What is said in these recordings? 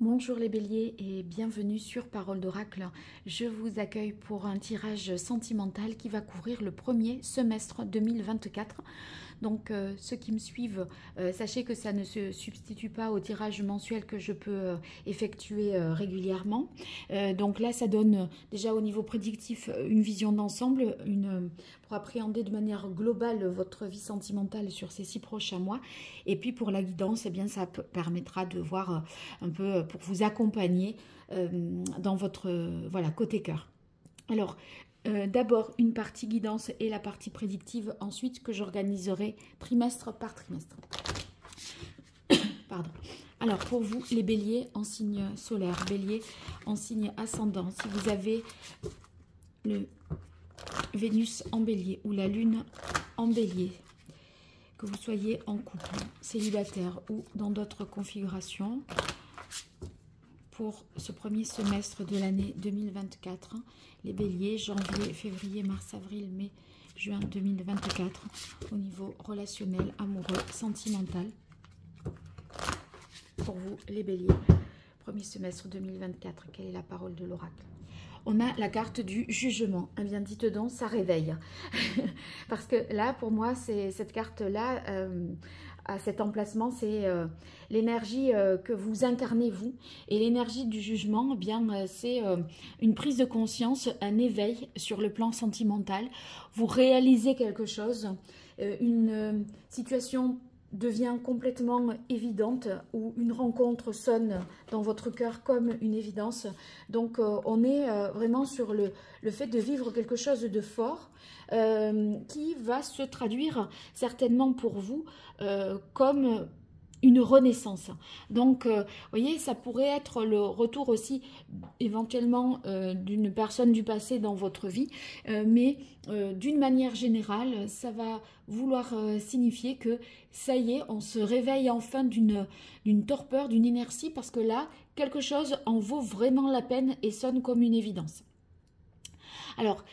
Bonjour les béliers et bienvenue sur Parole d'Oracle. Je vous accueille pour un tirage sentimental qui va couvrir le premier semestre 2024. Donc ceux qui me suivent, sachez que ça ne se substitue pas au tirage mensuel que je peux effectuer régulièrement. Donc là, ça donne déjà au niveau prédictif une vision d'ensemble, pour appréhender de manière globale votre vie sentimentale sur ces 6 prochains mois. Et puis pour la guidance, eh bien, ça permettra de voir un peu pour vous accompagner dans votre côté cœur. Alors, d'abord une partie guidance et la partie prédictive ensuite que j'organiserai trimestre par trimestre. Pardon. Alors pour vous les béliers en signe solaire, bélier en signe ascendant, si vous avez le Vénus en bélier ou la lune en bélier, que vous soyez en couple, célibataire ou dans d'autres configurations, pour ce premier semestre de l'année 2024, les béliers, janvier, février, mars, avril, mai, juin 2024, au niveau relationnel, amoureux, sentimental. Pour vous, les béliers, premier semestre 2024, quelle est la parole de l'oracle? On a la carte du jugement. Eh bien, dites donc, ça réveille. Parce que là, pour moi, c'est cette carte-là, à cet emplacement, c'est l'énergie que vous incarnez, vous. Et l'énergie du jugement, eh bien, c'est une prise de conscience, un éveil sur le plan sentimental. Vous réalisez quelque chose, une situation devient complètement évidente ou une rencontre sonne dans votre cœur comme une évidence. Donc on est vraiment sur le fait de vivre quelque chose de fort qui va se traduire certainement pour vous comme une renaissance. Donc, vous voyez, ça pourrait être le retour aussi éventuellement d'une personne du passé dans votre vie, mais d'une manière générale, ça va vouloir signifier que ça y est, on se réveille enfin d'une torpeur, d'une inertie, parce que là, quelque chose en vaut vraiment la peine et sonne comme une évidence. Alors,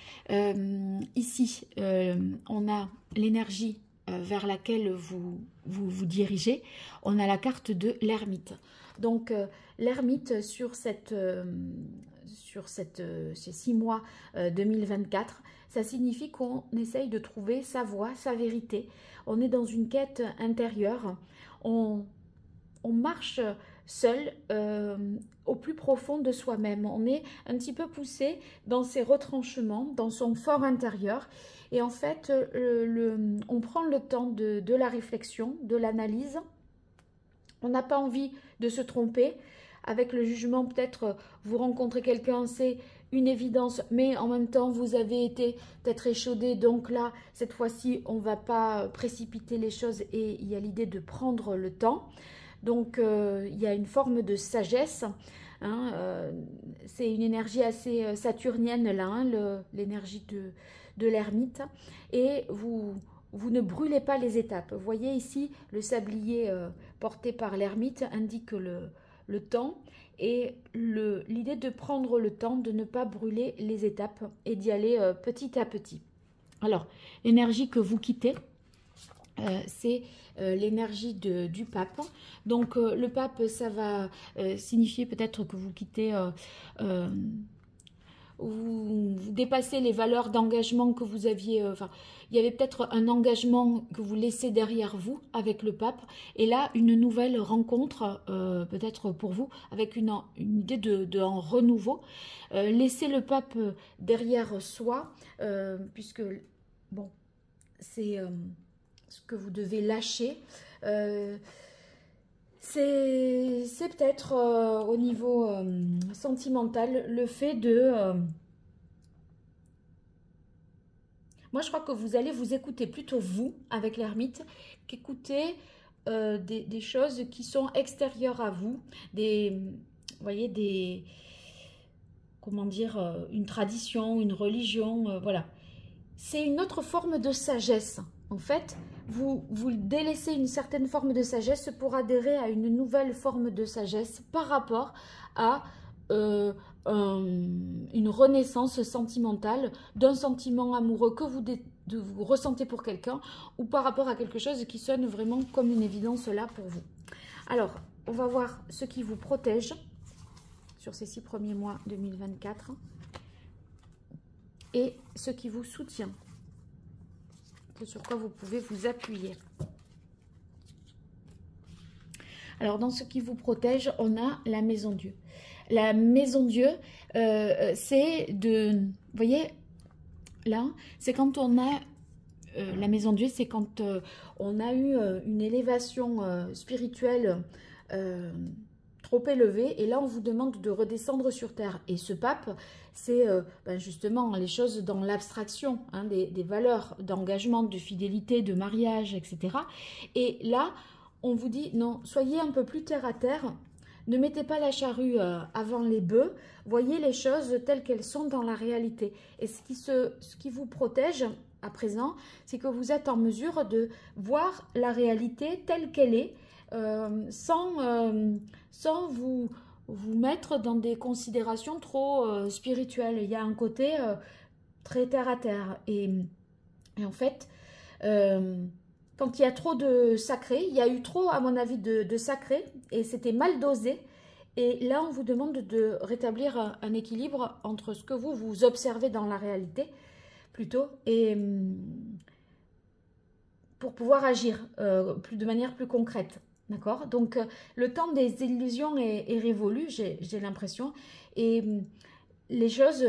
ici, on a l'énergie vers laquelle vous dirigez. On a la carte de l'ermite. Donc l'ermite sur ces 6 mois 2024, ça signifie qu'on essaye de trouver sa voie, sa vérité. On est dans une quête intérieure. On marche seul au plus profond de soi-même. On est un petit peu poussé dans ses retranchements, dans son fort intérieur. Et en fait, on prend le temps de la réflexion, de l'analyse. On n'a pas envie de se tromper. Avec le jugement, peut-être vous rencontrez quelqu'un, c'est une évidence, mais en même temps, vous avez été peut-être échaudé. Donc là, cette fois-ci, on ne va pas précipiter les choses et il y a l'idée de prendre le temps. Donc, il y a une forme de sagesse. Hein, c'est une énergie assez saturnienne, là, hein, l'énergie de l'ermite. Et vous ne brûlez pas les étapes. Vous voyez ici, le sablier porté par l'ermite indique le temps et l'idée de prendre le temps, de ne pas brûler les étapes et d'y aller petit à petit. Alors, l'énergie que vous quittez, c'est l'énergie du pape. Donc le pape, ça va signifier peut-être que vous quittez, vous dépassez les valeurs d'engagement que vous aviez, il y avait peut-être un engagement que vous laissez derrière vous avec le pape, et là une nouvelle rencontre peut-être pour vous avec une idée de renouveau. Laissez le pape derrière soi, puisque bon, c'est ce que vous devez lâcher. C'est peut-être au niveau sentimental le fait de... moi, je crois que vous allez vous écouter plutôt vous, avec l'ermite, qu'écouter des choses qui sont extérieures à vous. Vous voyez, comment dire, une tradition, une religion, voilà. C'est une autre forme de sagesse. En fait, vous délaissez une certaine forme de sagesse pour adhérer à une nouvelle forme de sagesse par rapport à une renaissance sentimentale d'un sentiment amoureux que vous ressentez pour quelqu'un ou par rapport à quelque chose qui sonne vraiment comme une évidence là pour vous. Alors, on va voir ce qui vous protège sur ces 6 premiers mois 2024 et ce qui vous soutient, sur quoi vous pouvez vous appuyer. Alors, dans ce qui vous protège, on a la maison Dieu. La maison Dieu, c'est de... Vous voyez, là, c'est quand on a... la maison Dieu, c'est quand on a eu une élévation spirituelle trop élevée. Et là, on vous demande de redescendre sur terre. Et ce pape, c'est justement les choses dans l'abstraction, hein, des valeurs d'engagement, de fidélité, de mariage, etc. Et là... on vous dit, non, soyez un peu plus terre à terre, ne mettez pas la charrue avant les bœufs, voyez les choses telles qu'elles sont dans la réalité. Et ce qui vous protège à présent, c'est que vous êtes en mesure de voir la réalité telle qu'elle est, sans vous mettre dans des considérations trop spirituelles. Il y a un côté très terre à terre. Et en fait... quand il y a trop de sacré, il y a eu trop, à mon avis, de sacré, et c'était mal dosé. Et là, on vous demande de rétablir un équilibre entre ce que vous observez dans la réalité, plutôt, et pour pouvoir agir de manière plus concrète. D'accord? Donc, le temps des illusions est révolu, j'ai l'impression, et les choses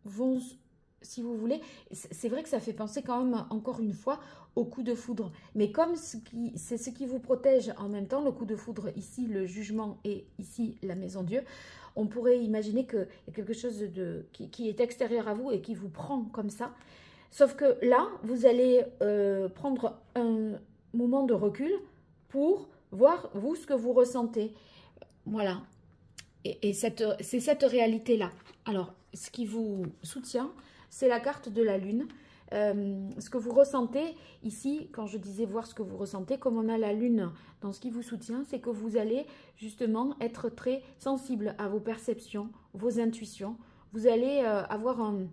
vont si vous voulez, c'est vrai que ça fait penser quand même, encore une fois, au coup de foudre. Mais comme c'est ce qui vous protège en même temps, le coup de foudre, ici, le jugement, et ici, la maison Dieu, on pourrait imaginer qu'il y a quelque chose qui est extérieur à vous et qui vous prend comme ça. Sauf que là, vous allez prendre un moment de recul pour voir, vous, ce que vous ressentez. Voilà. Et c'est cette réalité-là. Alors, ce qui vous soutient... c'est la carte de la lune. Ce que vous ressentez ici, quand je disais voir ce que vous ressentez, comme on a la lune dans ce qui vous soutient, c'est que vous allez justement être très sensible à vos perceptions, vos intuitions. Vous allez avoir un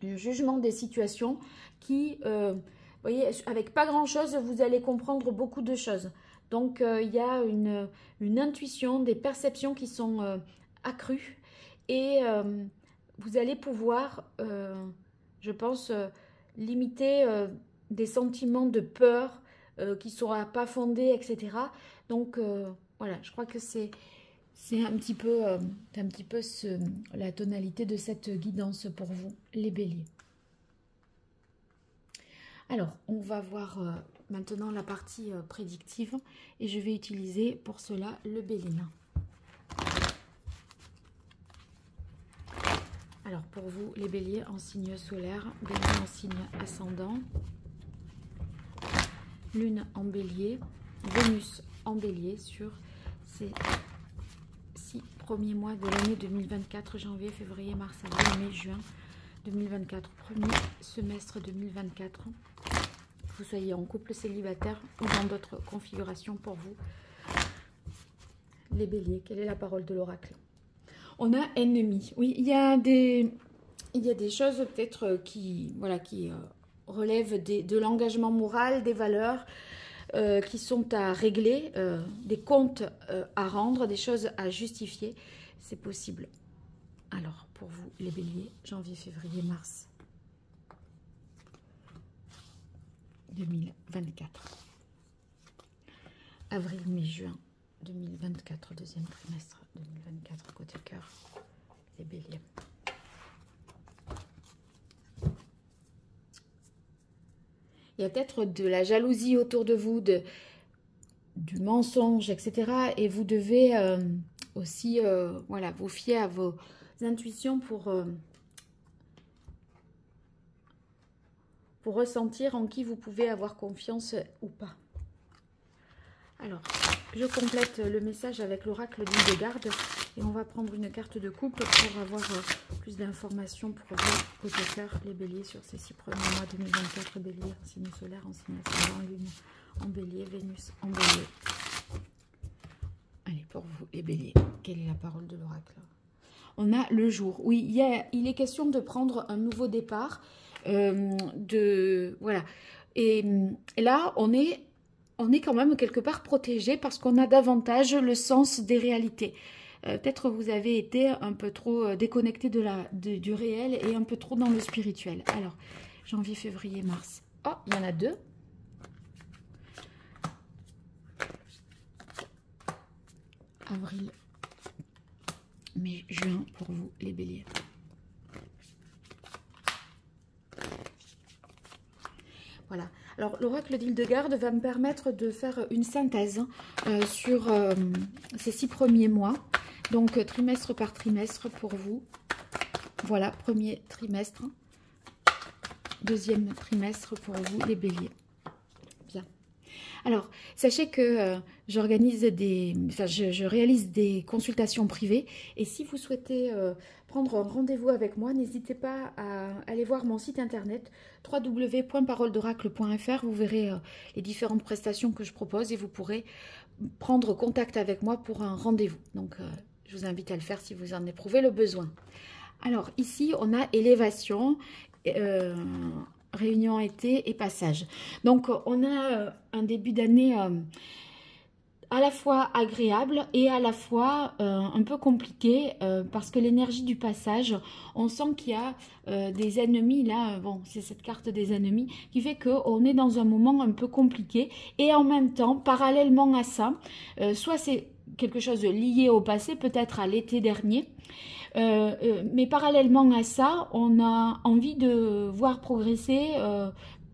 jugement des situations qui, vous voyez, avec pas grand-chose, vous allez comprendre beaucoup de choses. Donc, il y a une intuition, des perceptions qui sont accrues et... vous allez pouvoir, je pense, limiter des sentiments de peur qui ne sont pas fondés, etc. Donc, voilà, je crois que c'est un petit peu, la tonalité de cette guidance pour vous, les béliers. Alors, on va voir maintenant la partie prédictive et je vais utiliser pour cela le bélier nain. Alors, pour vous, les béliers en signe solaire, bélier en signe ascendant, lune en bélier, Vénus en bélier sur ces 6 premiers mois de l'année 2024, janvier, février, mars, avril, mai, juin 2024, premier semestre 2024. Que vous soyez en couple célibataire ou dans d'autres configurations pour vous, les béliers. Quelle est la parole de l'oracle ? On a ennemi. Oui, il y a des choses peut-être qui relèvent de l'engagement moral, des valeurs qui sont à régler, des comptes à rendre, des choses à justifier. C'est possible. Alors, pour vous, les béliers, janvier, février, mars 2024. Avril, mai, juin 2024, deuxième trimestre 2024, côté cœur, les béliers. Il y a peut-être de la jalousie autour de vous, du mensonge, etc. Et vous devez aussi vous fier à vos intuitions pour ressentir en qui vous pouvez avoir confiance ou pas. Alors, je complète le message avec l'oracle d'Hildegarde et on va prendre une carte de couple pour avoir plus d'informations pour vous, côté cœur, les béliers, sur ces 6 premiers mois 2024, bélier en signe solaire, en signe ascendant, lune en bélier, Vénus en bélier. Allez, pour vous, les béliers, quelle est la parole de l'oracle? On a le jour. Oui, il est question de prendre un nouveau départ, voilà. Et là, on on est quand même quelque part protégé parce qu'on a davantage le sens des réalités. Peut-être vous avez été un peu trop déconnecté du réel et un peu trop dans le spirituel. Alors, janvier, février, mars. Oh, il y en a 2. Avril, mai, juin pour vous, les béliers. Voilà. Alors, l'oracle d'Hildegarde va me permettre de faire une synthèse sur ces 6 premiers mois. Donc, trimestre par trimestre pour vous. Voilà, premier trimestre. Deuxième trimestre pour vous, les béliers. Bien. Alors, sachez que j'organise je réalise des consultations privées. Et si vous souhaitez prendre un rendez-vous avec moi, n'hésitez pas à aller voir mon site internet www.paroledoracle.fr. Vous verrez les différentes prestations que je propose et vous pourrez prendre contact avec moi pour un rendez-vous. Donc, je vous invite à le faire si vous en éprouvez le besoin. Alors, ici, on a élévation, réunion été et passage. Donc, on a un début d'année à la fois agréable et à la fois un peu compliqué parce que l'énergie du passage, on sent qu'il y a des ennemis là, bon, c'est cette carte des ennemis qui fait qu'on est dans un moment un peu compliqué et en même temps, parallèlement à ça, soit c'est quelque chose de lié au passé, peut-être à l'été dernier, mais parallèlement à ça, on a envie de voir progresser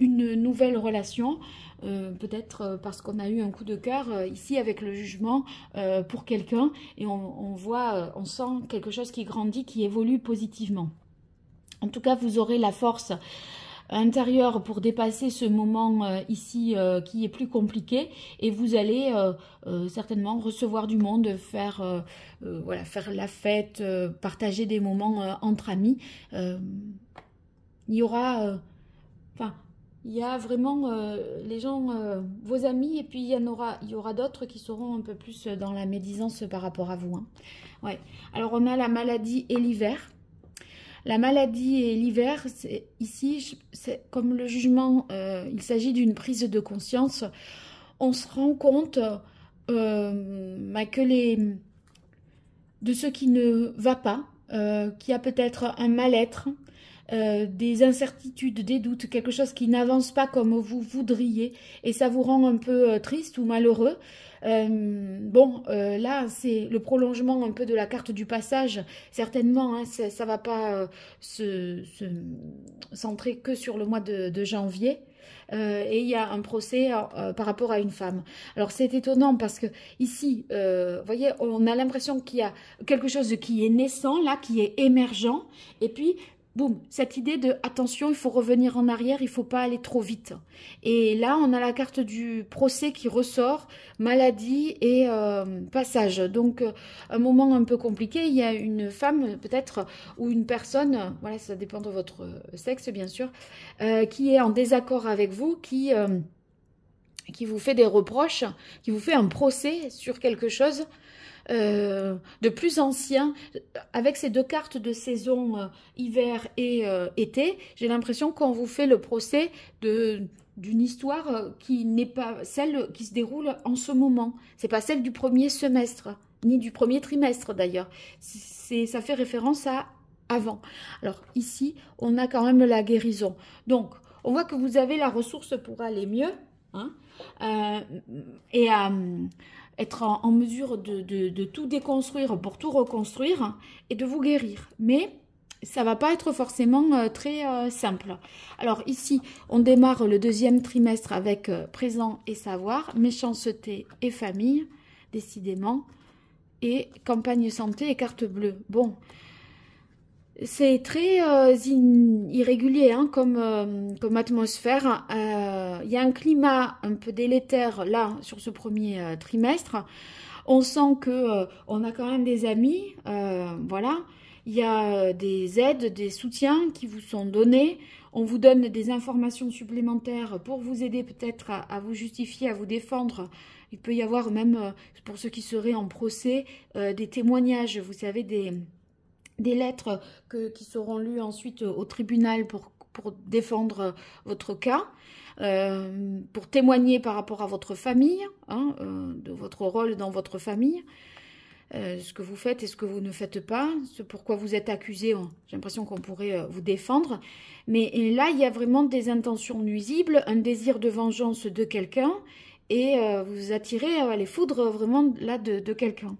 une nouvelle relation, peut-être parce qu'on a eu un coup de cœur ici avec le jugement pour quelqu'un et on voit, on sent quelque chose qui grandit, qui évolue positivement. En tout cas, vous aurez la force intérieure pour dépasser ce moment ici qui est plus compliqué et vous allez certainement recevoir du monde, faire voilà, faire la fête, partager des moments entre amis. Il y aura enfin il y a vraiment les gens, vos amis, et puis il y aura d'autres qui seront un peu plus dans la médisance par rapport à vous. Hein. Ouais. Alors on a la maladie et l'hiver. La maladie et l'hiver, ici, c'est comme le jugement, il s'agit d'une prise de conscience. On se rend compte que de ce qui ne va pas, qu'il y a peut-être un mal-être, des incertitudes, des doutes, quelque chose qui n'avance pas comme vous voudriez et ça vous rend un peu triste ou malheureux. Là, c'est le prolongement un peu de la carte du passage. Certainement, hein, ça va pas se centrer que sur le mois de janvier. Et il y a un procès par rapport à une femme. Alors c'est étonnant parce que ici, vous voyez, on a l'impression qu'il y a quelque chose qui est naissant, là, qui est émergent. Et puis, boum, cette idée de attention, il faut revenir en arrière, il ne faut pas aller trop vite. Et là, on a la carte du procès qui ressort, maladie et passage. Donc, un moment un peu compliqué. Il y a une femme, peut-être, ou une personne, voilà, ça dépend de votre sexe, bien sûr, qui est en désaccord avec vous, qui vous fait des reproches, qui vous fait un procès sur quelque chose de plus ancien, avec ces deux cartes de saison hiver et été, j'ai l'impression qu'on vous fait le procès d'une histoire qui n'est pas celle qui se déroule en ce moment. C'est pas celle du premier semestre, ni du premier trimestre d'ailleurs. Ça fait référence à avant. Alors ici, on a quand même la guérison. Donc, on voit que vous avez la ressource pour aller mieux, hein, et à être en mesure de tout déconstruire pour tout reconstruire et de vous guérir. Mais ça va pas être forcément très simple. Alors ici, on démarre le deuxième trimestre avec présent et savoir, méchanceté et famille, décidément, et campagne santé et carte bleue. Bon, c'est très irrégulier hein, comme atmosphère. Il y a un climat un peu délétère là sur ce premier trimestre. On sent que on a quand même des amis, voilà. Il y a des aides, des soutiens qui vous sont donnés. On vous donne des informations supplémentaires pour vous aider peut-être à vous justifier, à vous défendre. Il peut y avoir même, pour ceux qui seraient en procès, des témoignages, vous savez, des lettres qui seront lues ensuite au tribunal pour défendre votre cas. pour témoigner par rapport à votre famille, hein, de votre rôle dans votre famille, ce que vous faites et ce que vous ne faites pas, ce pourquoi vous êtes accusé. J'ai l'impression qu'on pourrait vous défendre. Mais là, il y a vraiment des intentions nuisibles, un désir de vengeance de quelqu'un, et vous attirez les foudres vraiment là de quelqu'un.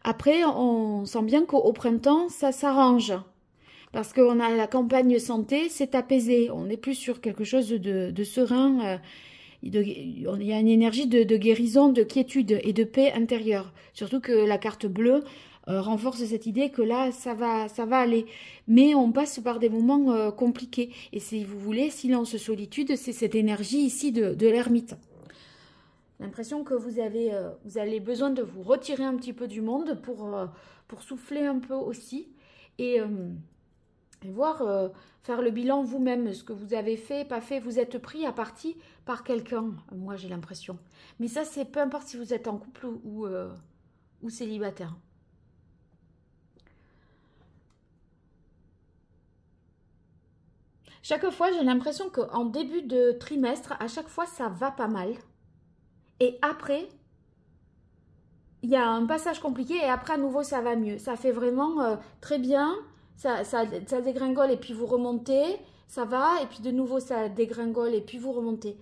Après, on sent bien qu'au printemps, ça s'arrange. Parce qu'on a la campagne santé, c'est apaisé. On n'est plus sur quelque chose de serein. Il y a une énergie de guérison, de quiétude et de paix intérieure. Surtout que la carte bleue renforce cette idée que là, ça va aller. Mais on passe par des moments compliqués. Et si vous voulez, silence, solitude, c'est cette énergie ici de l'ermite. L'impression que vous avez besoin de vous retirer un petit peu du monde pour souffler un peu aussi. Et voir, faire le bilan vous-même, ce que vous avez fait, pas fait. Vous êtes pris à partie par quelqu'un, moi j'ai l'impression. Mais ça, c'est peu importe si vous êtes en couple ou célibataire. Chaque fois, j'ai l'impression qu'en début de trimestre, à chaque fois, ça va pas mal. Et après, il y a un passage compliqué et après, à nouveau, ça va mieux. Ça fait vraiment très bien. Ça dégringole et puis vous remontez, ça va, et puis de nouveau ça dégringole et puis vous remontez.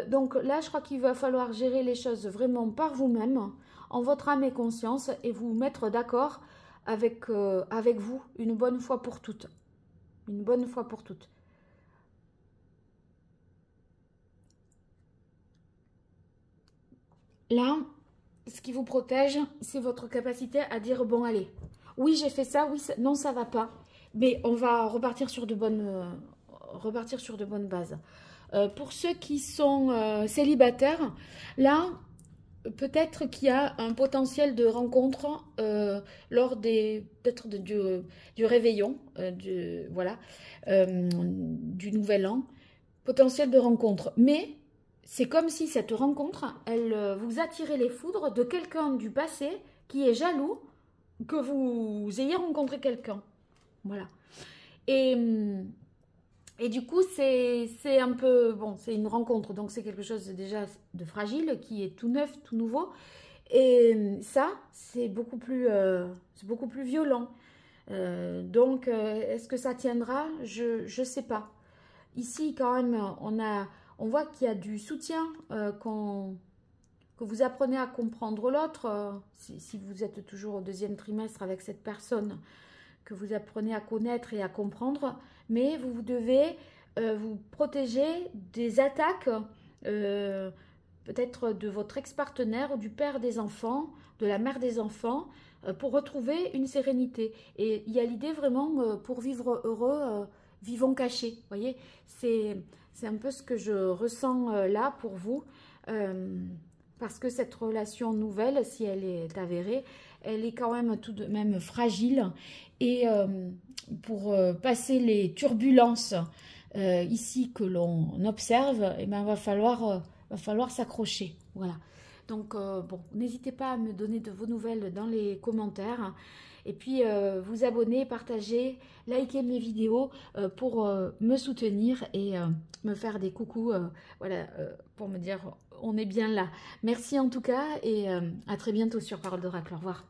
Donc là, je crois qu'il va falloir gérer les choses vraiment par vous-même, en votre âme et conscience, et vous mettre d'accord avec vous une bonne fois pour toutes. Une bonne fois pour toutes. Là, ce qui vous protège, c'est votre capacité à dire, bon allez, oui, j'ai fait ça, oui, non, ça va pas. Mais on va repartir sur de bonnes bases. Pour ceux qui sont célibataires, là, peut-être qu'il y a un potentiel de rencontre lors peut-être du réveillon, du nouvel an. Potentiel de rencontre. Mais c'est comme si cette rencontre, elle vous attirait les foudres de quelqu'un du passé qui est jaloux que vous ayez rencontré quelqu'un. Voilà. Et du coup, c'est un peu... Bon, c'est une rencontre, donc c'est quelque chose déjà de fragile, qui est tout neuf, tout nouveau. Et ça, c'est beaucoup plus violent. Donc, est-ce que ça tiendra? Je ne sais pas. Ici, quand même, on voit qu'il y a du soutien, que vous apprenez à comprendre l'autre, si vous êtes toujours au deuxième trimestre avec cette personne, que vous apprenez à connaître et à comprendre, mais vous devez vous protéger des attaques, peut-être de votre ex-partenaire, du père des enfants, de la mère des enfants, pour retrouver une sérénité. Et il y a l'idée vraiment, pour vivre heureux, vivons cachés. Vous voyez, c'est un peu ce que je ressens là pour vous. Parce que cette relation nouvelle, si elle est avérée, elle est quand même tout de même fragile. Et pour passer les turbulences ici que l'on observe, eh ben, va falloir s'accrocher. Voilà. Donc, bon, n'hésitez pas à me donner de vos nouvelles dans les commentaires. Et puis, vous abonner, partager, liker mes vidéos pour me soutenir et me faire des coucous, voilà, pour me dire on est bien là. Merci en tout cas et à très bientôt sur Parole d'Oracle. Au revoir.